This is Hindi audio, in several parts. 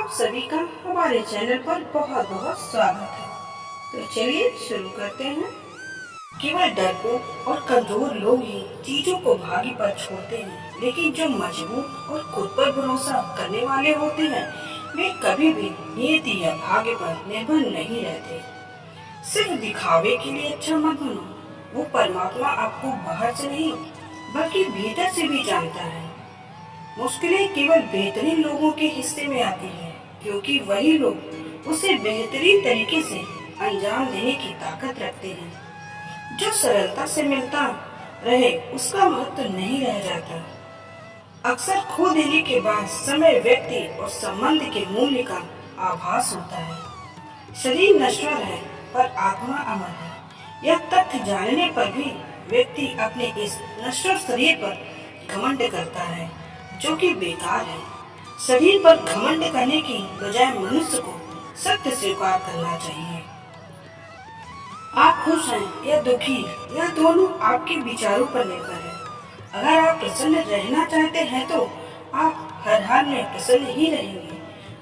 आप सभी का हमारे चैनल पर बहुत बहुत स्वागत है। तो चलिए शुरू करते हैं। केवल डरपोक और कमजोर लोग ही चीजों को भाग्य पर छोड़ते हैं, लेकिन जो मजबूत और खुद पर भरोसा करने वाले होते हैं वे कभी भी नियति या भाग्य पर निर्भर नहीं रहते। सिर्फ दिखावे के लिए अच्छा मत बनो। वो परमात्मा आपको बाहर से नहीं बल्कि भीतर से भी जानता है। मुश्किलें केवल बेहतरीन लोगों के हिस्से में आती है, क्योंकि वही लोग उसे बेहतरीन तरीके से अंजाम देने की ताकत रखते हैं। जो सरलता से मिलता रहे उसका महत्व नहीं रह जाता। अक्सर खो देने के बाद समय, व्यक्ति और संबंध के मूल्य का आभास होता है। शरीर नश्वर है पर आत्मा अमर है। यह तथ्य जानने पर भी व्यक्ति अपने इस नश्वर शरीर पर घमंड करता है, जो कि बेकार है। शरीर पर घमंड करने की बजाय मनुष्य को सत्य स्वीकार करना चाहिए। आप खुश हैं या दुखी, यह दोनों आपके विचारों पर निर्भर है। अगर आप प्रसन्न रहना चाहते हैं तो आप हर हाल में प्रसन्न ही रहेंगे।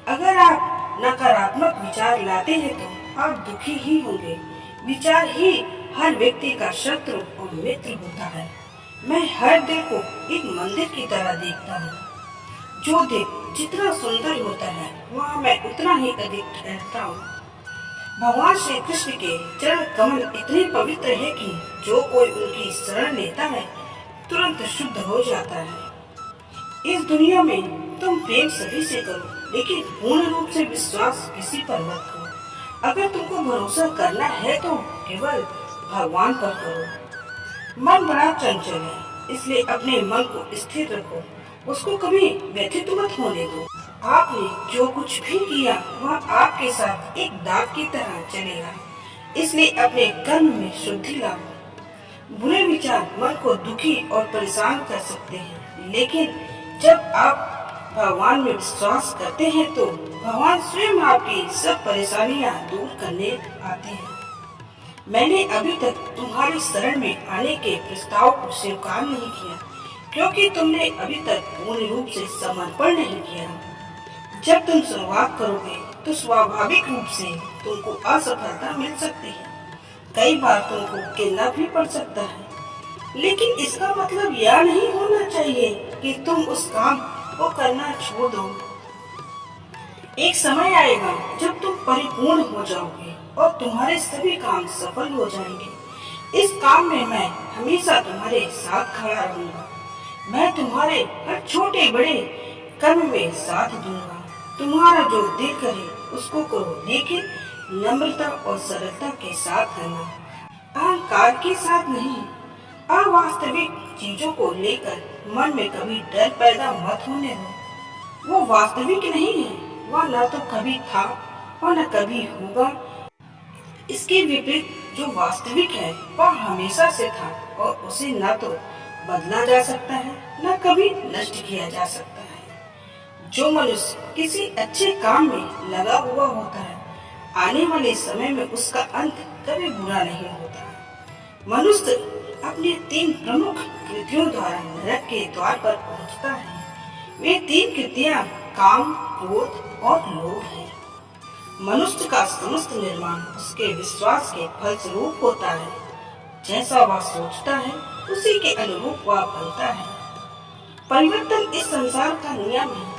अगर आप नकारात्मक विचार लाते हैं तो आप दुखी ही होंगे। विचार ही हर व्यक्ति का शत्रु और मित्र होता है। मैं हर दिल को एक मंदिर की तरह देखता हूँ। जो दिल जितना सुंदर होता है वहाँ मैं उतना ही अधिक ठहरता हूँ। भगवान श्री कृष्ण के चरण कमल इतने पवित्र है कि जो कोई उनकी शरण लेता है तुरंत शुद्ध हो जाता है। इस दुनिया में तुम प्रेम सभी से करो, लेकिन पूर्ण रूप से विश्वास किसी पर मत करो। अगर तुमको भरोसा करना है तो केवल भगवान पर करो। मन बड़ा चंचल है, इसलिए अपने मन को स्थिर रखो। उसको कभी व्यथित मत होने दो। आपने जो कुछ भी किया वह आपके साथ एक दाग की तरह चलेगा, इसलिए अपने कर्म में शुद्धि लाओ। बुरे विचार मन को दुखी और परेशान कर सकते हैं, लेकिन जब आप भगवान में विश्वास करते हैं तो भगवान स्वयं आपकी सब परेशानियां दूर करने आते हैं। मैंने अभी तक तुम्हारी शरण में आने के प्रस्ताव को स्वीकार नहीं किया, क्योंकि तुमने अभी तक पूर्ण रूप से समर्पण नहीं किया। जब तुम शुरुआत करोगे तो स्वाभाविक रूप से तुमको असफलता मिल सकती है। कई बार तुमको गिरना भी पड़ सकता है, लेकिन इसका मतलब यह नहीं होना चाहिए कि तुम उस काम को करना छोड़ दो। एक समय आएगा जब तुम परिपूर्ण हो जाओगे और तुम्हारे सभी काम सफल हो जाएंगे। इस काम में मैं हमेशा तुम्हारे साथ खड़ा रहूंगा। मैं तुम्हारे हर छोटे बड़े कर्म में साथ दूंगा। तुम्हारा जो दिल करे उसको करो, लेकिन नम्रता और सरलता के साथ करना, अहंकार के साथ नहीं। अवास्तविक चीजों को लेकर मन में कभी डर पैदा मत होने दो। वो वास्तविक नहीं है, वह न तो कभी था और न कभी होगा। इसके विपरीत जो वास्तविक है वह हमेशा से था और उसे न तो बदला जा सकता है न कभी नष्ट किया जा सकता है। जो मनुष्य किसी अच्छे काम में लगा हुआ होता है, आने वाले समय में उसका अंत कभी बुरा नहीं होता। मनुष्य अपने 3 प्रमुख कृतियों द्वारा नरक के द्वार पर पहुंचता है। वे 3 कृतियां काम, क्रोध और लोभ है। मनुष्य का समस्त निर्माण उसके विश्वास के फलस्वरूप होता है। जैसा वह सोचता है उसी के अनुरूप वह बनता है। परिवर्तन इस संसार का नियम है।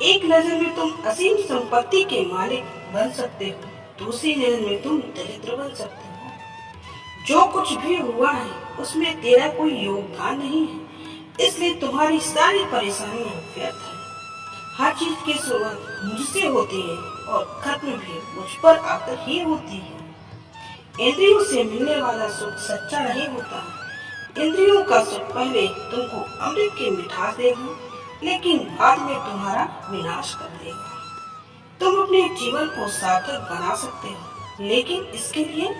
एक नजर में तुम असीम संपत्ति के मालिक बन सकते हो, दूसरी नजर में तुम दरिद्र बन सकते हो। जो कुछ भी हुआ है उसमें तेरा कोई योगदान नहीं है, इसलिए तुम्हारी सारी परेशानियां व्यर्थ है। हर चीज की शुरुआत मुझसे होती है और खत्म भी मुझ पर आकर ही होती है। इंद्रियों से मिलने वाला सुख सच्चा नहीं होता। इंद्रियों का सुख पहले तुमको अमृत की मिठास देगा, लेकिन बाद में तुम्हारा विनाश कर देगा। तुम अपने जीवन को सार्थक बना सकते हो, लेकिन इसके लिए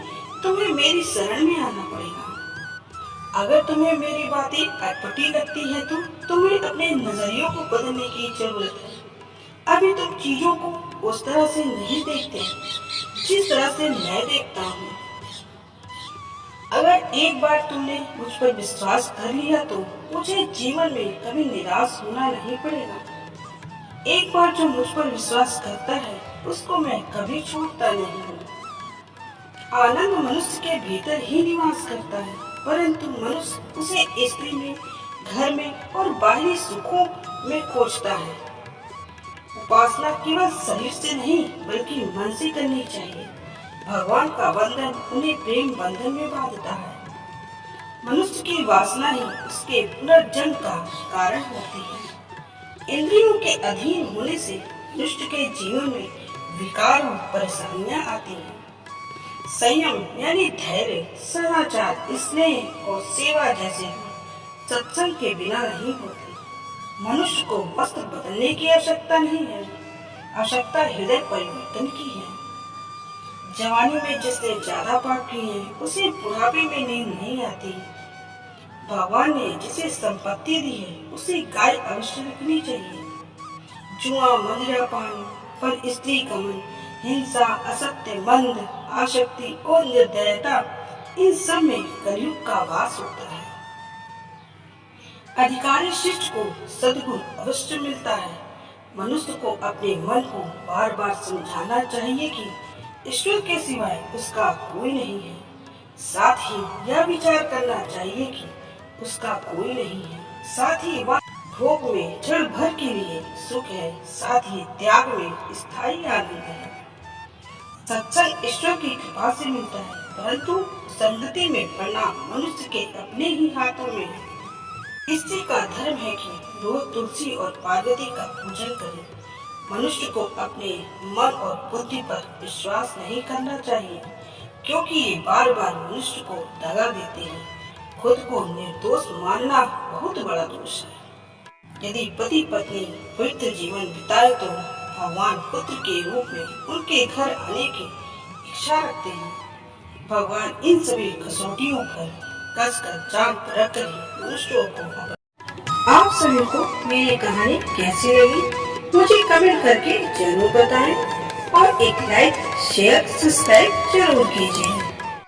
तुम्हें मेरी शरण में आना पड़ेगा। अगर तुम्हें मेरी बातें अटपटी लगती है तो तुम्हें अपने नजरियों को बदलने की जरूरत है। अभी तुम चीजों को उस तरह से नहीं देखते जिस तरह से मैं देखता हूँ। अगर एक बार तुमने मुझ पर विश्वास कर लिया तो मुझे जीवन में कभी निराश होना नहीं पड़ेगा। एक बार जो मुझ पर विश्वास करता है उसको मैं कभी छोड़ता नहीं हूँ। आनंद मनुष्य के भीतर ही निवास करता है, परंतु मनुष्य उसे स्त्री में, घर में और बाहरी सुखों में खोजता है। उपासना केवल शरीर से नहीं बल्कि मन से करनी चाहिए। भगवान का वंदन उन्हें प्रेम बंधन में बांधता है। मनुष्य की वासना ही उसके पुनर्जन्म का कारण होती है। इंद्रियों के अधीन होने से दुष्ट के जीवन में विकार और परेशानियां आती हैं। संयम यानी धैर्य, सदाचार, स्नेह और सेवा जैसे सत्संग के बिना नहीं होते। मनुष्य को वस्त्र बदलने की आवश्यकता नहीं है, आवश्यकता हृदय परिवर्तन की है। जवानी में जिसने ज्यादा पाप किए हैं उसे बुढ़ापे में नींद नहीं आती। भगवान ने जिसे संपत्ति दी है उसे गाय अवश्य रखनी चाहिए। जुआ, मदिरापान, पर स्त्री गमन, हिंसा, असत्य, मंद, आसक्ति और निर्दयता, इन सब में कलयुग का वास होता है। अधिकारी शिष्ट को सद्गुण अवश्य मिलता है। मनुष्य को अपने मन को बार बार समझाना चाहिए कि ईश्वर के सिवाय उसका कोई नहीं है। साथ ही यह विचार करना चाहिए कि उसका कोई नहीं है। साथ ही वह भोग में क्षण भर के लिए सुख है, साथ ही त्याग में स्थायी आनंद है। सत्संग ईश्वर की कृपा से मिलता है, परंतु संगति में पड़ना मनुष्य के अपने ही हाथों में है। इसी का धर्म है कि रोज तुलसी और पार्वती का पूजन करें। मनुष्य को अपने मन और बुद्धि पर विश्वास नहीं करना चाहिए, क्योंकि ये बार बार मनुष्य को दगा देते हैं। खुद को निर्दोष मानना बहुत बड़ा दोष है। यदि पति पत्नी पवित्र जीवन बिताए तो भगवान पुत्र के रूप में उनके घर आने की इच्छा रखते हैं। भगवान इन सभी कसौटियों पर कसकर जान परख कर मनुष्यों को। आप सभी को मेरी कहानी कैसी लगी मुझे कमेंट करके जरूर बताएं और एक लाइक, शेयर, सब्सक्राइब जरूर कीजिए।